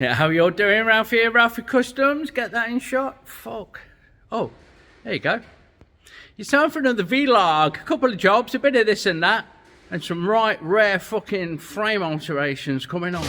Yeah, how you all doing, Ralfy? Ralfy Customs, get that in shot. Fuck. Oh, there you go. It's time for another vlog. A couple of jobs, a bit of this and that, and some right rare fucking frame alterations coming on.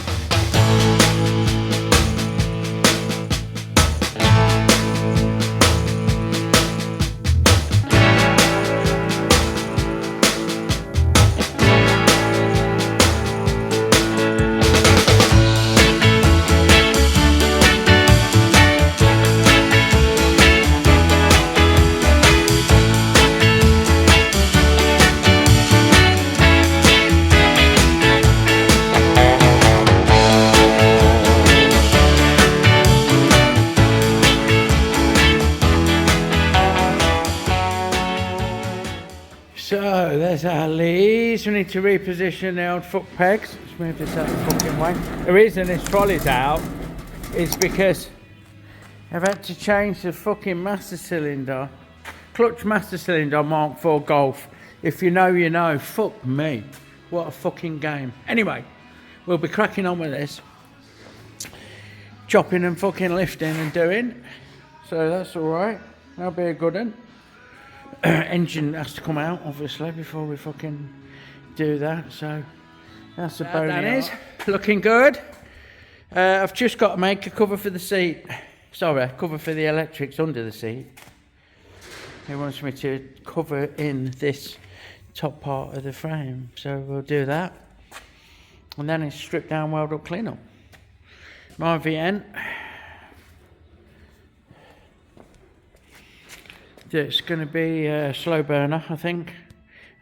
So there's our leads. We need to reposition the old foot pegs. Let's move this out the fucking way. The reason this trolley's out is because I've had to change the fucking master cylinder, clutch master cylinder Mark IV Golf. If you know, you know. Fuck me. What a fucking game. Anyway, we'll be cracking on with this. Chopping and fucking lifting and doing. So that's alright. That'll be a good one. Engine has to come out obviously before we fucking do that, so that's about that is looking good. I've just got to make a cover for the seat, sorry, cover for the electrics under the seat. He wants me to cover in this top part of the frame, so we'll do that, and then it's strip down, weld up, clean up. My VN. It's going to be a slow burner, I think.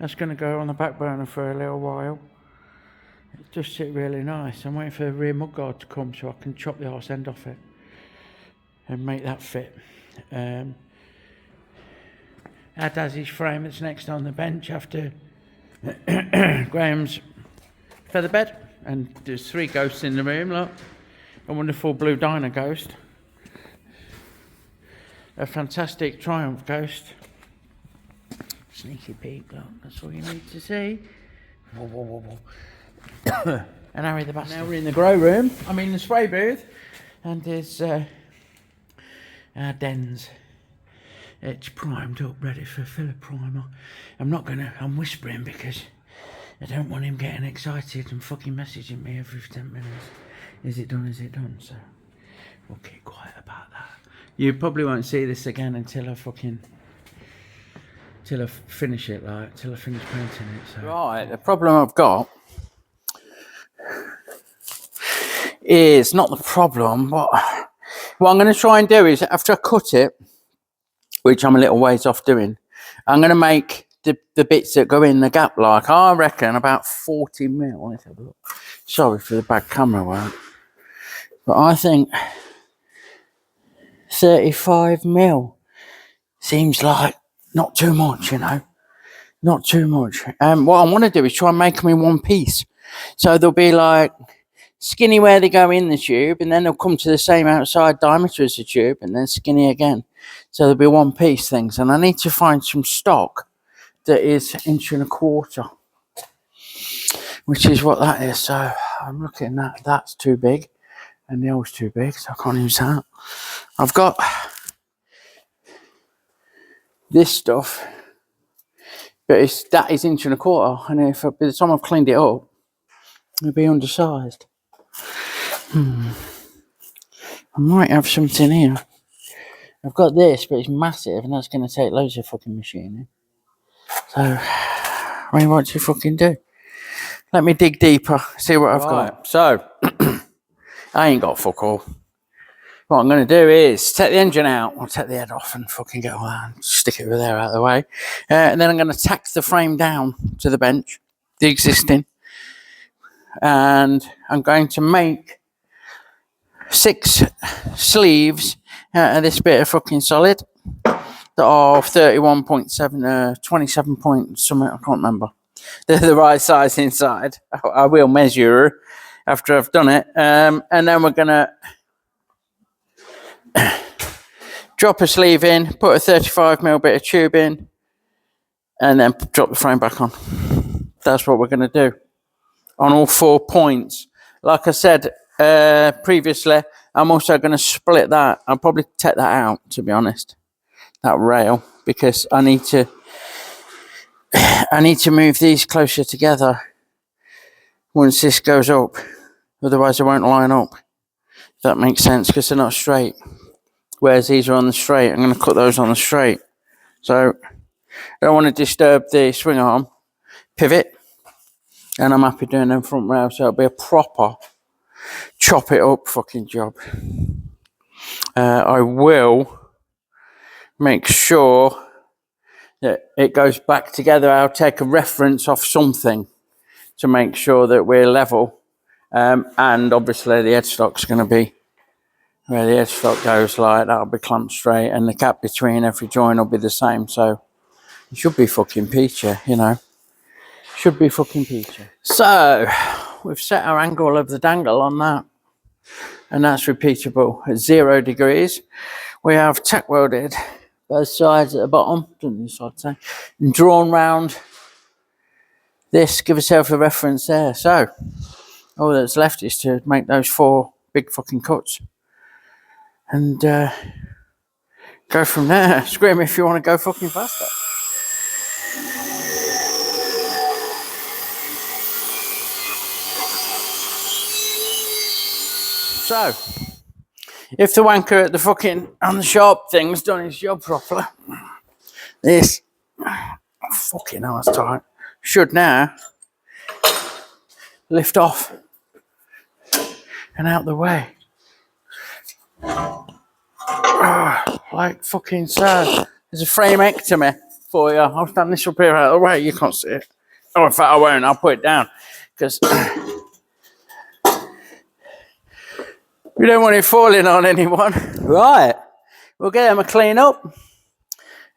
That's going to go on the back burner for a little while. It does sit really nice. I'm waiting for the rear mudguard to come so I can chop the arse end off it and make that fit. Our Dazzy's frame that's next on the bench after Graham's feather bed. And there's 3 ghosts in the room, look. A wonderful blue diner ghost. A fantastic Triumph ghost. Sneaky peek, look, that's all you need to see. Whoa, whoa, whoa, whoa. And Harry the bastard. Now we're in the grow room, I'm in the spray booth, and there's our dens. It's primed up, ready for filler primer. I'm whispering because I don't want him getting excited and fucking messaging me every 10 minutes. Is it done, is it done? So we'll keep quiet about that. You probably won't see this again until I finish it, like, till I finish painting it. So. Right, the problem I've got is not the problem, but what I'm going to try and do is, after I cut it, which I'm a little ways off doing, I'm going to make the bits that go in the gap, like, I reckon about 40 mil. Let's have a look. Sorry for the bad camera work. But I think 35 mil seems like not too much, you know, not too much. What I want to do is try and make them in one piece, so they'll be like skinny where they go in the tube, and then they'll come to the same outside diameter as the tube, and then skinny again, so there'll be one piece things. And I need to find some stock that is 1.25 inches, which is what that is. So I'm looking at that's too big, and the old's too big, so I can't use that. I've got this stuff, but that is 1.25 inches, and if by the time I've cleaned it up, it'll be undersized. I might have something here. I've got this, but it's massive, and that's going to take loads of fucking machining. So, I mean, what do you fucking do? Let me dig deeper, see what I've got. So, I ain't got fuck all. What I'm going to do is take the engine out, I'll take the head off and fucking get all that and stick it over there out of the way. And then I'm going to tack the frame down to the bench, the existing. And I'm going to make 6 sleeves out of this bit of fucking solid that are 31.7, 27 point something, I can't remember. They're the right size inside. I will measure after I've done it. And then we're going to drop a sleeve in, put a 35mm bit of tube in, and then drop the frame back on. That's what we're going to do on all 4 points. Like I said, previously. I'm also going to split that. I'll probably take that out, to be honest, that rail, because I need to move these closer together once this goes up. Otherwise, they won't line up. If that makes sense, because they're not straight. Whereas these are on the straight, I'm going to cut those on the straight. So I don't want to disturb the swing arm pivot, and I'm happy doing them front rails. So it'll be a proper chop it up fucking job. I will make sure that it goes back together. I'll take a reference off something to make sure that we're level. And obviously the headstock's going to be where the headstock goes, like that'll be clamped straight, and the gap between every joint will be the same. So it should be fucking peachy, you know. Should be fucking peachy. So we've set our angle of the dangle on that, and that's repeatable at 0 degrees. We have tack welded both sides at the bottom, I'd say, and drawn round this. Give yourself a reference there. So all that's left is to make those 4 big fucking cuts and go from there. Scream if you want to go fucking faster. So, if the wanker at the fucking on the sharp thing's done his job properly, this fucking hell, it's tight, should now lift off and out the way. Like fucking so. There's a framectomy for you. I'll stand this up here out of the way, you can't see it. Oh, in fact I won't, I'll put it down, because we don't want it falling on anyone. Right, we'll get them a clean up,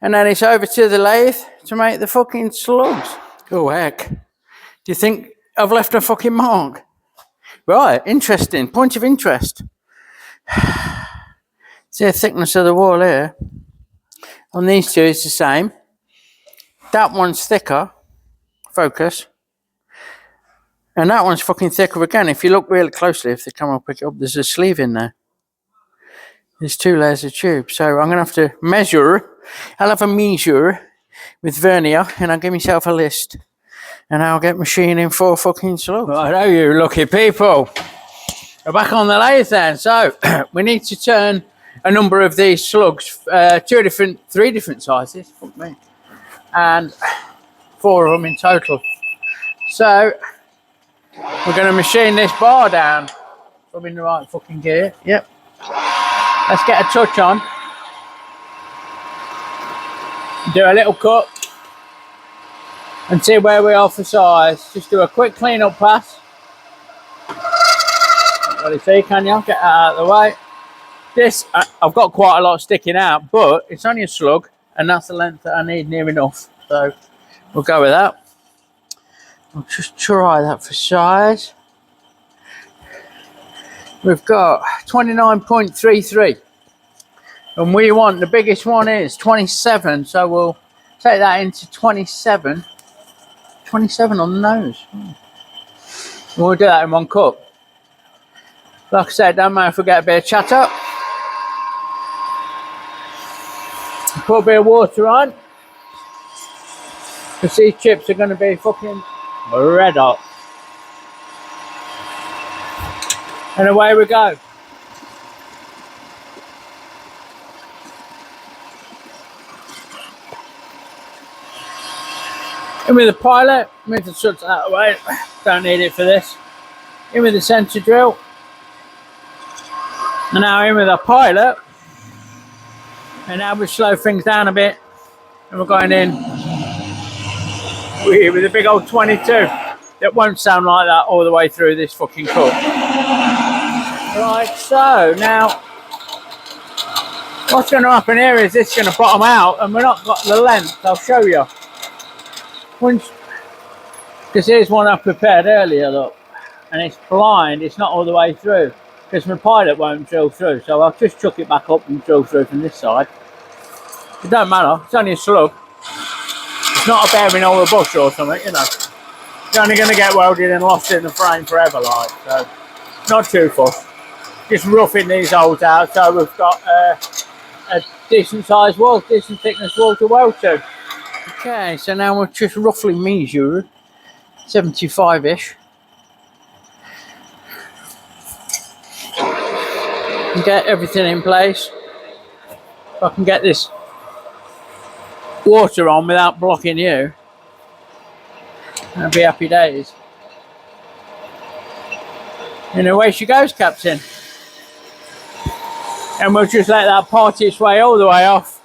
and then it's over to the lathe to make the fucking slugs. Oh heck, do you think I've left a fucking mark? Right, interesting, point of interest. See the thickness of the wall here. On these two it's the same. That one's thicker, focus. And that one's fucking thicker again. If you look really closely, if they come up, pick it up, there's a sleeve in there. There's 2 layers of tube. So I'm going to have to measure. I'll have a measure with vernier, and I'll give myself a list. And I'll get machining 4 fucking slugs. Right, oh, you lucky people. We're back on the lathe then. So we need to turn a number of these slugs, 3 different sizes, fuck me, and 4 of them in total. So we're going to machine this bar down. I'm in the right fucking gear. Yep. Let's get a touch on. Do a little cut and see where we are for size. Just do a quick clean up pass. Well, you see, can you? Get that out of the way. This, I've got quite a lot sticking out, but it's only a slug, and that's the length that I need, near enough. So we'll go with that. I'll just try that for size. We've got 29.33, and we want, the biggest one is 27, so we'll take that into 27. 27 on the nose. We'll do that in one cut. Like I said, don't mind if we get a bit of chatter. Put a bit of water on, because these chips are going to be fucking red hot. And away we go. In with the pilot, move the struts out of the way, don't need it for this. In with the centre drill. And now in with the pilot. And now we slow things down a bit. And we're going in with a big old 22. It won't sound like that all the way through this fucking cut. Right, so now what's going to happen here is this is going to bottom out, and we're not got the length. I'll show you. Because here's one I prepared earlier, look, and it's blind, it's not all the way through, because my pilot won't drill through, so I'll just chuck it back up and drill through from this side. It don't matter, it's only a slug. It's not a bearing or a bush or something, you know. You're only going to get welded and lost in the frame forever, like, so not too full. Just roughing these holes out so we've got a decent sized wall, decent thickness wall to weld to. Okay, so now we'll just roughly measure 75-ish. And get everything in place. If I can get this water on without blocking you, I'll be happy days. And away she goes, Captain. And we'll just let that part its way all the way off.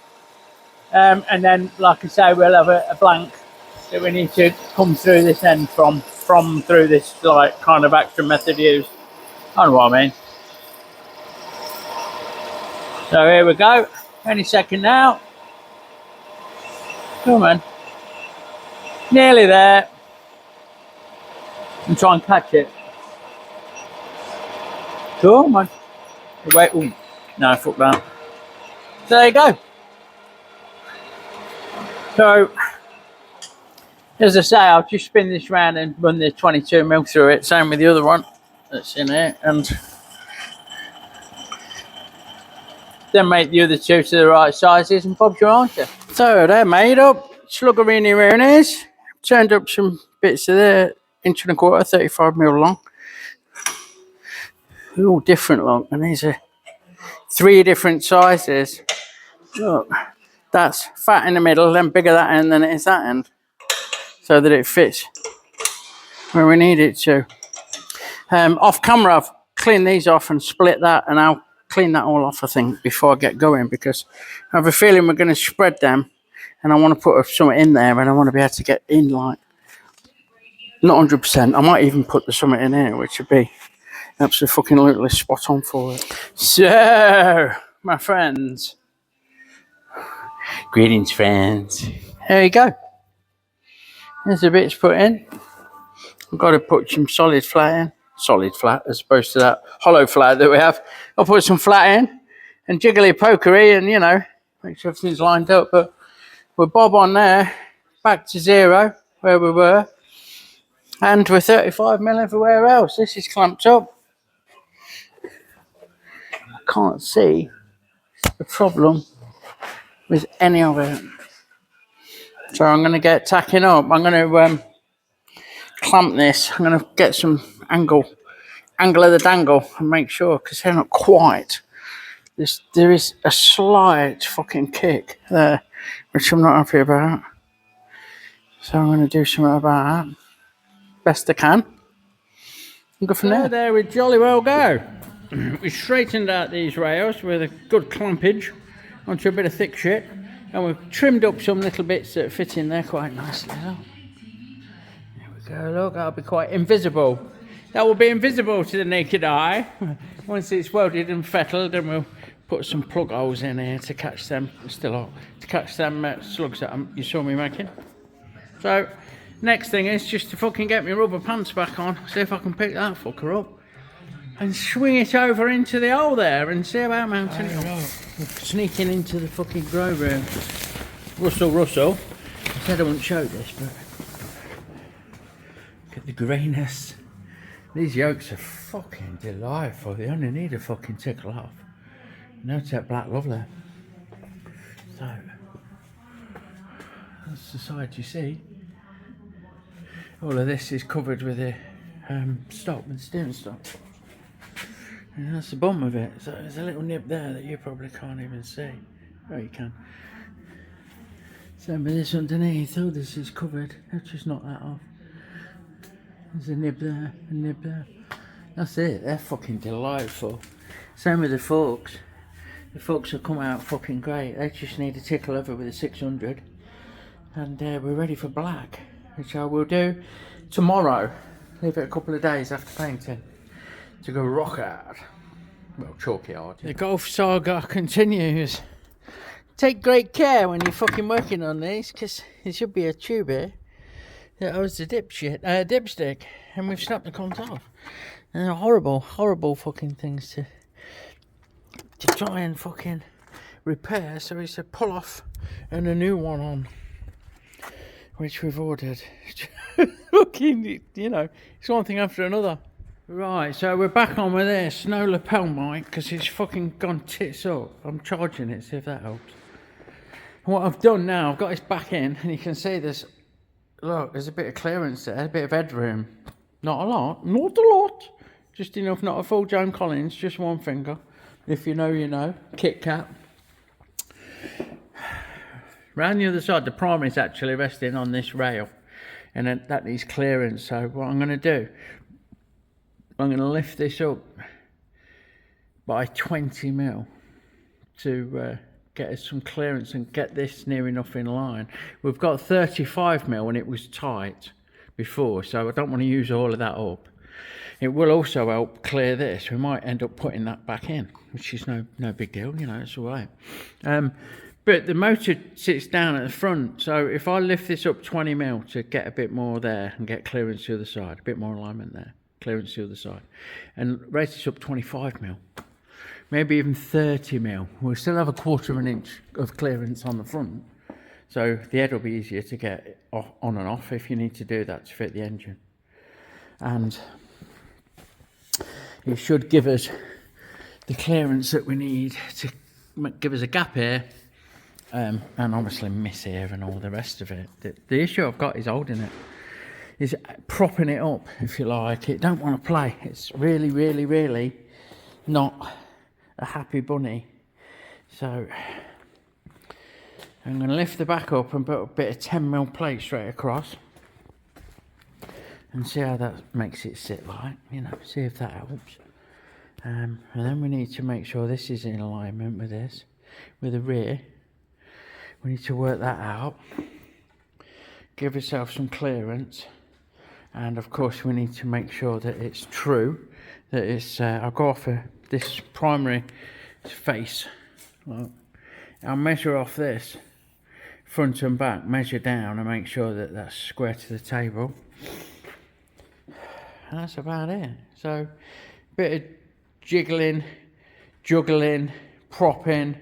And then, like I say, we'll have a blank that we need to come through this end from through this like kind of extra method used. I know what I mean. So here we go. Any second now. Come on. Nearly there. And try and catch it. Come on. Wait. Ooh. No, fuck that. So there you go. So, as I say, I'll just spin this round and run the 22mm through it. Same with the other one that's in here. And then make the other two to the right sizes and Bob's your answer. So they're made up. Sluggerini roonies. Turned up some bits of there, 1.25 inch, 35mm long. They're all different long, and these are 3 different sizes. Look, that's fat in the middle, then bigger that end than it is that end, so that it fits where we need it to. Off camera, I've cleaned these off and split that, and I'll clean that all off, I think, before I get going, because I have a feeling we're going to spread them, and I want to put something in there, and I want to be able to get in like not 100%. I might even put the something in here, which would be absolutely fucking spot on for it. So, my friends, greetings, friends. There you go. There's the bits put in. I've got to put some solid flat in. Solid flat as opposed to that hollow flat that we have. I'll put some flat in and jiggly pokery and, you know, make sure everything's lined up. But we're bob on there, back to 0 where we were. And we're 35mm everywhere else. This is clamped up. I can't see the problem with any of it. So I'm going to get tacking up. I'm going to clamp this. I'm going to get some angle of the dangle and make sure, because they're not quite. There is a slight fucking kick there, which I'm not happy about. So I'm going to do something about that. Best I can. And go from there. There we jolly well go. We straightened out these rails with a good clampage onto a bit of thick shit, and we've trimmed up some little bits that fit in there quite nicely. There we go, look, that'll be quite invisible. That will be invisible to the naked eye. Once it's welded and fettled, then we'll put some plug holes in here to catch them, to catch them slugs that you saw me making. So, next thing is just to fucking get my rubber pants back on, see if I can pick that fucker up and swing it over into the hole there and see about mounting it up. Sneaking into the fucking grow room. Russell. I said I wouldn't show this, but look at the greyness. These yolks are fucking delightful. They only need a fucking tickle off. Notice that black lovely. So, that's the side you see. All of this is covered with a stop, with steering stop. And that's the bottom of it. So there's a little nib there that you probably can't even see. Oh, you can. Same with this underneath. All this is covered. Let's just knock that off. There's a nib there, a nib there. That's it. They're fucking delightful. Same with the forks. The forks will come out fucking great. They just need a tickle over with a 600. And we're ready for black, which I will do tomorrow. Leave it a couple of days after painting to go rock hard. Well, chalky hard. The golf saga continues. Take great care when you're fucking working on these, because there should be a tube here that holds the dipstick, and we've snapped the cons off. And they're horrible fucking things to try and fucking repair, so it's a pull off and a new one on, which we've ordered. Fucking, you know, it's one thing after another. Right, so we're back on with this. No lapel mic, because it's fucking gone tits up. I'm charging it, see if that helps. And what I've done now, I've got this back in, and you can see there's, look, there's a bit of clearance there, a bit of headroom. Not a lot, not a lot. Just enough, not a full Joan Collins, just one finger. If you know, you know. Kit Kat. Round the other side, the primary is actually resting on this rail. And then that needs clearance, so what I'm going to do, I'm going to lift this up by 20 mil to get us some clearance and get this near enough in line. We've got 35 mil and it was tight before, so I don't want to use all of that up. It will also help clear this. We might end up putting that back in, which is no big deal, you know, it's all right. But the motor sits down at the front, so if I lift this up 20 mil to get a bit more there and get clearance to the other side, a bit more alignment there, clearance to the other side, and raise this up 25 mil, maybe even 30 mil, we'll still have a 1/4 inch of clearance on the front, so the head will be easier to get on and off if you need to do that to fit the engine. And it should give us the clearance that we need to give us a gap here, and obviously miss here and all the rest of it. The issue I've got is holding it, is propping it up, if you like. It don't want to play. It's really, really, really not a happy bunny. So I'm going to lift the back up and put a bit of 10 mil plate straight across and see how that makes it sit like, you know, see if that helps. And then we need to make sure this is in alignment with this, with the rear. We need to work that out, give yourself some clearance, and of course we need to make sure that it's true, that it's, I'll go off this primary face, well, I'll measure off this, front and back, measure down and make sure that that's square to the table, and that's about it. So, bit of jiggling, juggling, propping,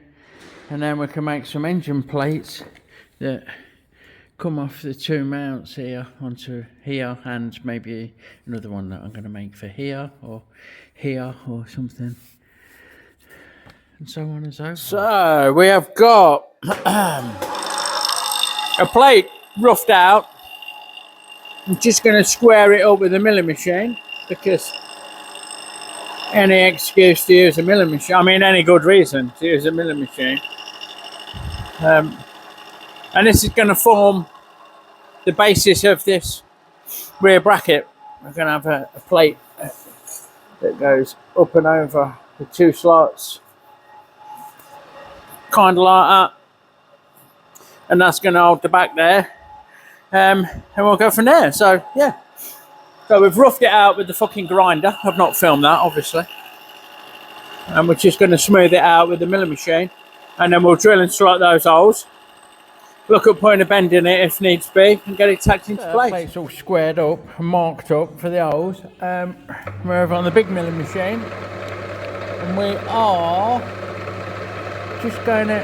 and then we can make some engine plates that come off the 2 mounts here onto here, and maybe another one that I'm going to make for here or something, and so on and so forth. So we have got a plate roughed out. I'm just going to square it up with a milling machine, because any excuse to use a milling machine, I mean any good reason to use a milling machine. And this is going to form the basis of this rear bracket. We're going to have a plate that goes up and over the 2 slots, kind of like that, and that's going to hold the back there, and we'll go from there. So yeah, so we've roughed it out with the fucking grinder. I've not filmed that, obviously, and we're just going to smooth it out with the milling machine, and then we'll drill and slot those holes, look at putting a bend in it if needs be, and get it tacked into place. The plate's all squared up and marked up for the holes. We're over on the big milling machine, and we are just going to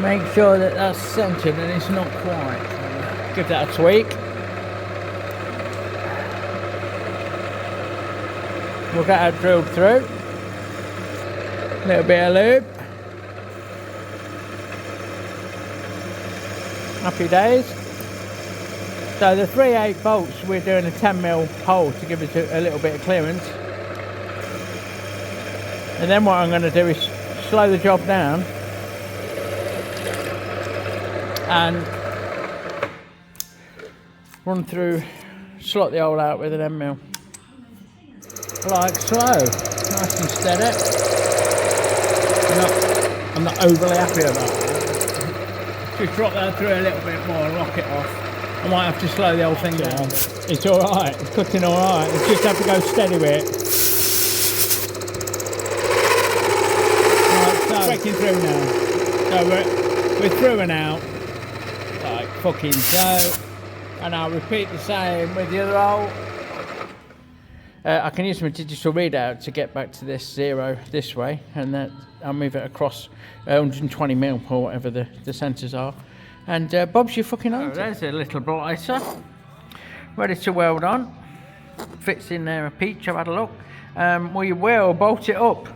make sure that that's centered and it's not quite. Give that a tweak. We'll get that drilled through. A little bit of lube. Happy days. So the 3/8 bolts, we're doing a 10 mil hole to give us a little bit of clearance. And then what I'm going to do is slow the job down and run through, slot the hole out with an M mil. Like so. Nice and steady. I'm not overly happy about that. Just drop that through a little bit more and lock it off. I might have to slow the whole thing down. It's alright, it's cutting alright. We just have to go steady with it. Right, so breaking through now. So we're through and out. Like fucking so. And I'll repeat the same with the other hole. I can use my digital readout to get back to this 0 this way, and then I'll move it across 120 mil or whatever the centres are, and Bob's your fucking auntie. Oh, there's a little blighter ready to weld on. fits in there a peach. I've had a look. We will bolt it up,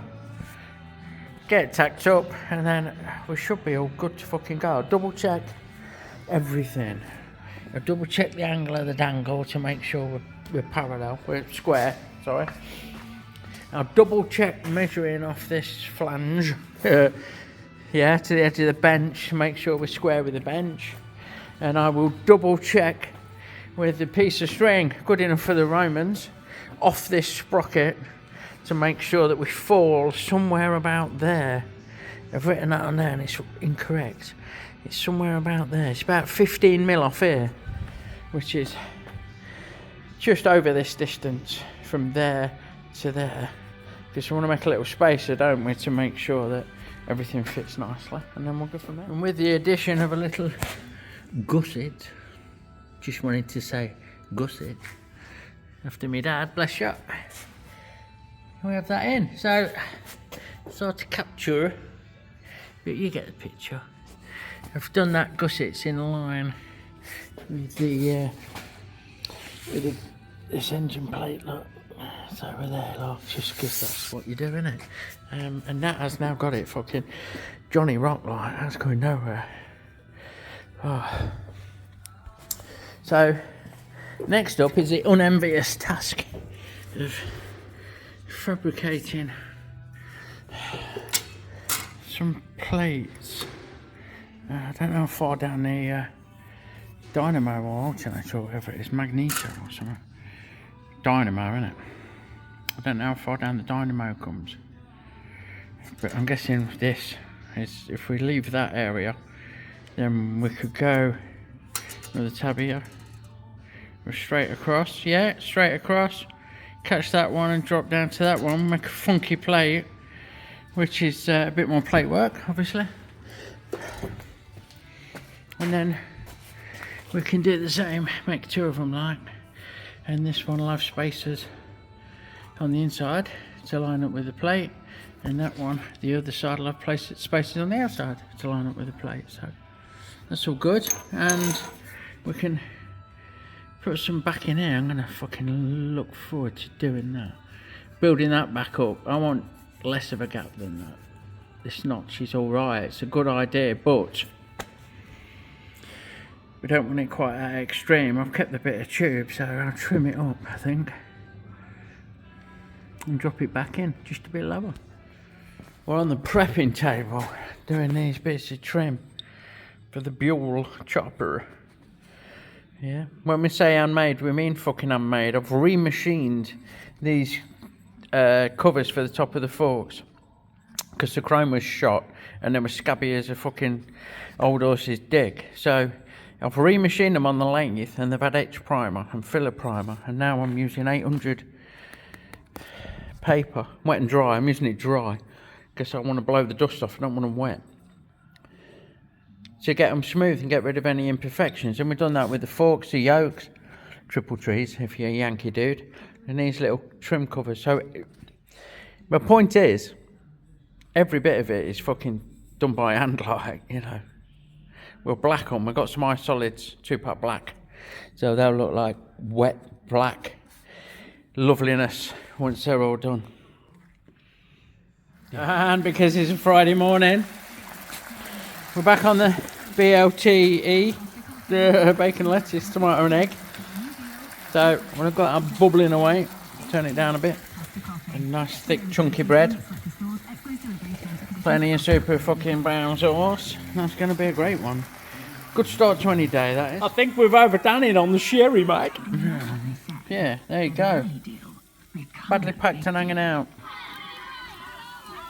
get it tacked up, and then we should be all good to fucking go. I'll double check everything. I'll double check the angle of the dangle to make sure we're parallel, we're square, sorry. I'll double check measuring off this flange, yeah, to the edge of the bench, make sure we're square with the bench. And I will double check with the piece of string, good enough for the Romans, off this sprocket to make sure that we fall somewhere about there. I've written that on there and it's incorrect. It's somewhere about there. It's about 15 mil off here, which is just over this distance from there to there. Because we want to make a little spacer, don't we, to make sure that everything fits nicely, and then we'll go from there. And with the addition of a little gusset, just wanted to say gusset after me dad, bless you, we have that in. So sort of capture, but you get the picture. I've done that gussets in line with this engine plate, look. It's over there, look, just because that's what you do, innit? And that has now got it fucking Johnny Rock like, that's going nowhere. Oh. So, next up is the unenvious task of fabricating some plates. I don't know how far down the dynamo or alternator or whatever it is, magneto or something. Dynamo, innit? I don't know how far down the dynamo comes, but I'm guessing this is, if we leave that area, then we could go with the tab here. We're straight across, yeah, straight across, catch that one and drop down to that one, make a funky plate, which is a bit more plate work, obviously. And then we can do the same, make two of them like, and this one will have spacers on the inside to line up with the plate, and that one, the other side, will have spaces on the outside to line up with the plate. So that's all good, and we can put some back in here. I'm gonna fucking look forward to doing that, building that back up. I want less of a gap than that. This notch is all right, it's a good idea, but we don't want it quite that extreme. I've kept a bit of tube, so I'll trim it up, I think, and drop it back in just a bit lower. We're on the prepping table doing these bits of trim for the Buell chopper. Yeah, when we say handmade, we mean fucking handmade. I've remachined these covers for the top of the forks because the chrome was shot and they were scabby as a fucking old horse's dick. So I've remachined them on the lathe, and they've had etch primer and filler primer, and now I'm using 800 paper, wet and dry. I'm using it dry because I want to blow the dust off. I don't want them wet, to get them smooth and get rid of any imperfections. And we've done that with the forks, the yokes, triple trees if you're a Yankee dude, and these little trim covers. So my point is, every bit of it is fucking done by hand, like, you know. We'll black them. We've got some iSolids 2-pack black, so they'll look like wet black loveliness once they're all done. And because it's a Friday morning, we're back on the BLTE, the bacon, lettuce, tomato and egg. So when I've got that bubbling away, turn it down a bit. A nice thick chunky bread. Plenty of super fucking brown sauce. That's going to be a great one. Good start to any day, that is. I think we've overdone it on the sherry, mate. Yeah, there you go. Badly packed and hanging out.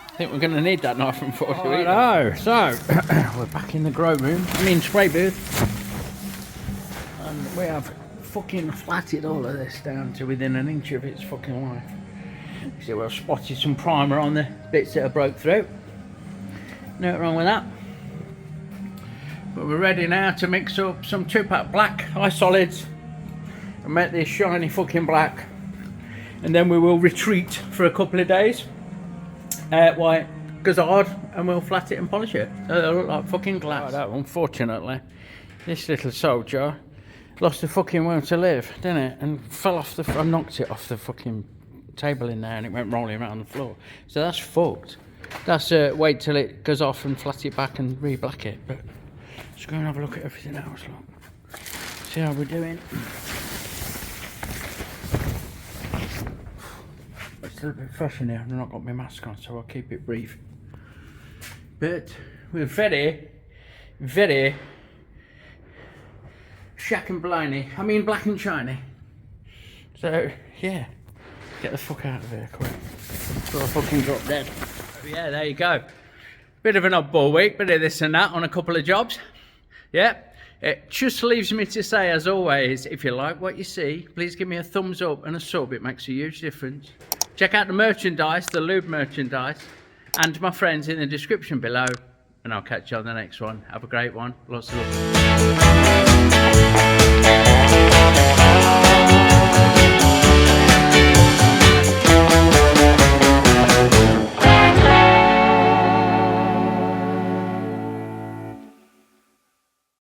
I think we're going to need that knife and fork. I know. So we're back in the grow room. I mean spray booth. And we have fucking flatted all of this down to within an inch of its fucking life. See, we've spotted some primer on the bits that are broke through. Nothing wrong with that. But we're ready now to mix up some 2-pack black iSolids and make this shiny fucking black. And then we will retreat for a couple of days. White Gazard, and we'll flat it and polish it. So they'll look like fucking glass. Right, unfortunately, this little soldier lost the fucking will to live, didn't it? And fell off the. I knocked it off the fucking table in there, and it went rolling around the floor. So that's fucked. That's wait till it goes off and flat it back and re-black it. But let's go and have a look at everything else. Look. See how we're doing. It's a little bit fresh in here. I've not got my mask on, so I'll keep it brief. But we're very, very shack and bliney. I mean black and shiny. So yeah, get the fuck out of here, quick. Before I fucking drop dead. Yeah, there you go. Bit of an oddball week, bit of this and that on a couple of jobs. Yeah, it just leaves me to say, as always, if you like what you see, please give me a thumbs up and a sub. It makes a huge difference. Check out the merchandise, the lube merchandise, and my friends in the description below. And I'll catch you on the next one. Have a great one. Lots of love.